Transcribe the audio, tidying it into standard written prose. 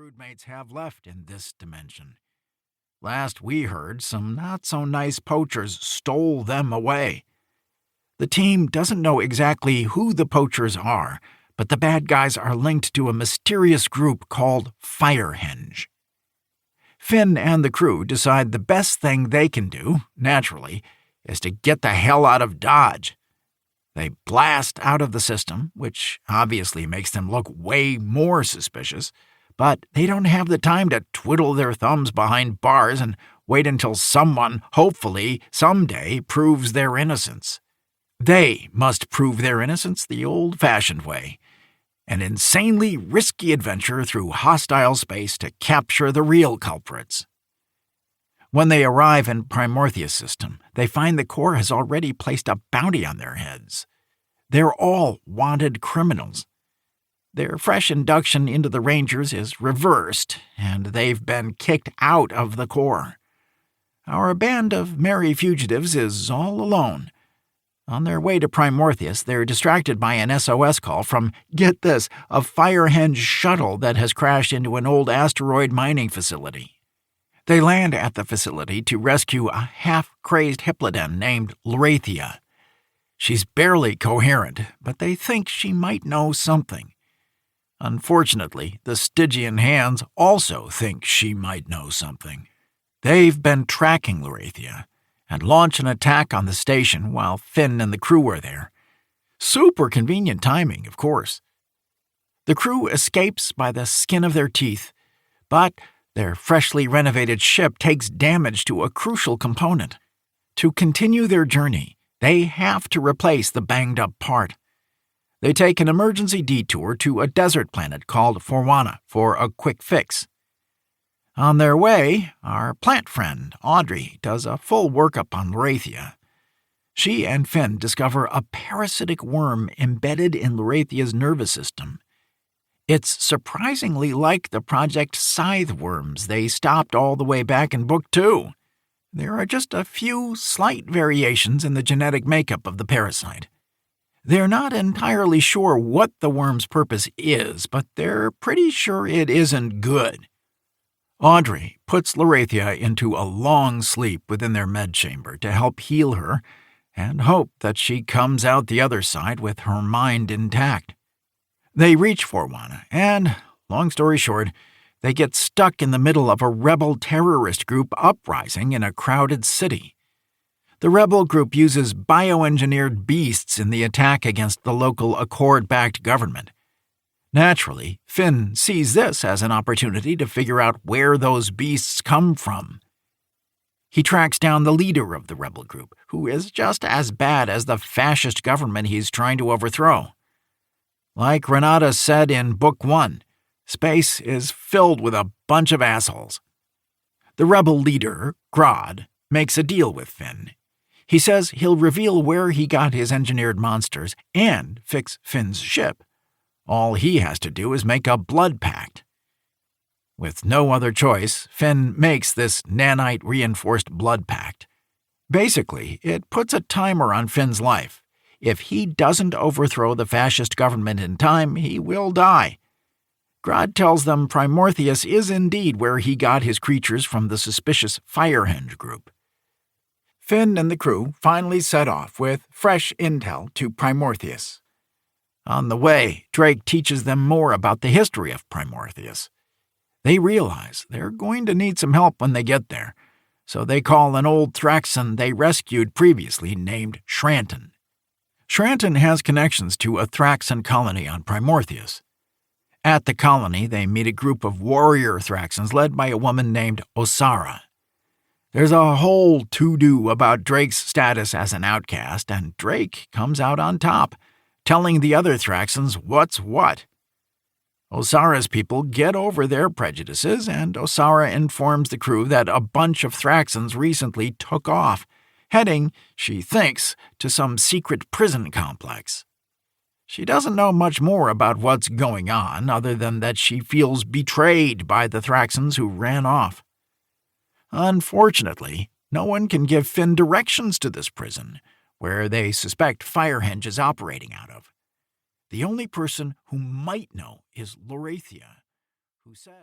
broodmates have left in this dimension. Last we heard, some not-so-nice poachers stole them away. The team doesn't know exactly who the poachers are, but the bad guys are linked to a mysterious group called Firehenge. Finn and the crew decide the best thing they can do, naturally, is to get the hell out of Dodge. They blast out of the system, which obviously makes them look way more suspicious, but they don't have the time to twiddle their thumbs behind bars and wait until someone, hopefully, someday, proves their innocence. They must prove their innocence the old-fashioned way. An insanely risky adventure through hostile space to capture the real culprits. When they arrive in Primorthia's system, they find the Corps has already placed a bounty on their heads. They're all wanted criminals. Their fresh induction into the Rangers is reversed, and they've been kicked out of the Corps. Our band of merry fugitives is all alone. On their way to Primorthius, they're distracted by an SOS call from, get this, a Firehenge shuttle that has crashed into an old asteroid mining facility. They land at the facility to rescue a half-crazed Hipploden named Lorethia. She's barely coherent, but they think she might know something. Unfortunately, the Stygian hands also think she might know something. They've been tracking Lorethia and launch an attack on the station while Finn and the crew are there. Super convenient timing, of course. The crew escapes by the skin of their teeth, but their freshly renovated ship takes damage to a crucial component. To continue their journey, they have to replace the banged-up part. They take an emergency detour to a desert planet called Forwana for a quick fix. On their way, our plant friend, Audrey, does a full workup on Lorethia. She and Finn discover a parasitic worm embedded in Lorethia's nervous system. It's surprisingly like the Project Scythe worms they stopped all the way back in Book 2. There are just a few slight variations in the genetic makeup of the parasite. They're not entirely sure what the worm's purpose is, but they're pretty sure it isn't good. Audrey puts Lorethia into a long sleep within their med chamber to help heal her and hope that she comes out the other side with her mind intact. They reach Forwana and, long story short, they get stuck in the middle of a rebel terrorist group uprising in a crowded city. The rebel group uses bioengineered beasts in the attack against the local Accord-backed government. Naturally, Finn sees this as an opportunity to figure out where those beasts come from. He tracks down the leader of the rebel group, who is just as bad as the fascist government he's trying to overthrow. Like Renata said in Book 1, space is filled with a bunch of assholes. The rebel leader, Grodd, makes a deal with Finn. He says he'll reveal where he got his engineered monsters and fix Finn's ship. All he has to do is make a blood pact. With no other choice, Finn makes this nanite-reinforced blood pact. Basically, it puts a timer on Finn's life. If he doesn't overthrow the fascist government in time, he will die. Grodd tells them Primorthius is indeed where he got his creatures from the suspicious Firehenge group. Finn and the crew finally set off with fresh intel to Primorthius. On the way, Drake teaches them more about the history of Primorthius. They realize they're going to need some help when they get there, so they call an old Thraxan they rescued previously named Shranton. Shranton has connections to a Thraxan colony on Primorthius. At the colony, they meet a group of warrior Thraxans led by a woman named Osara. There's a whole to-do about Drake's status as an outcast, and Drake comes out on top, telling the other Thraxans what's what. Osara's people get over their prejudices, and Osara informs the crew that a bunch of Thraxans recently took off, heading, she thinks, to some secret prison complex. She doesn't know much more about what's going on, other than that she feels betrayed by the Thraxans who ran off. Unfortunately, no one can give Finn directions to this prison, where they suspect Firehenge is operating out of. The only person who might know is Lorethia, who said...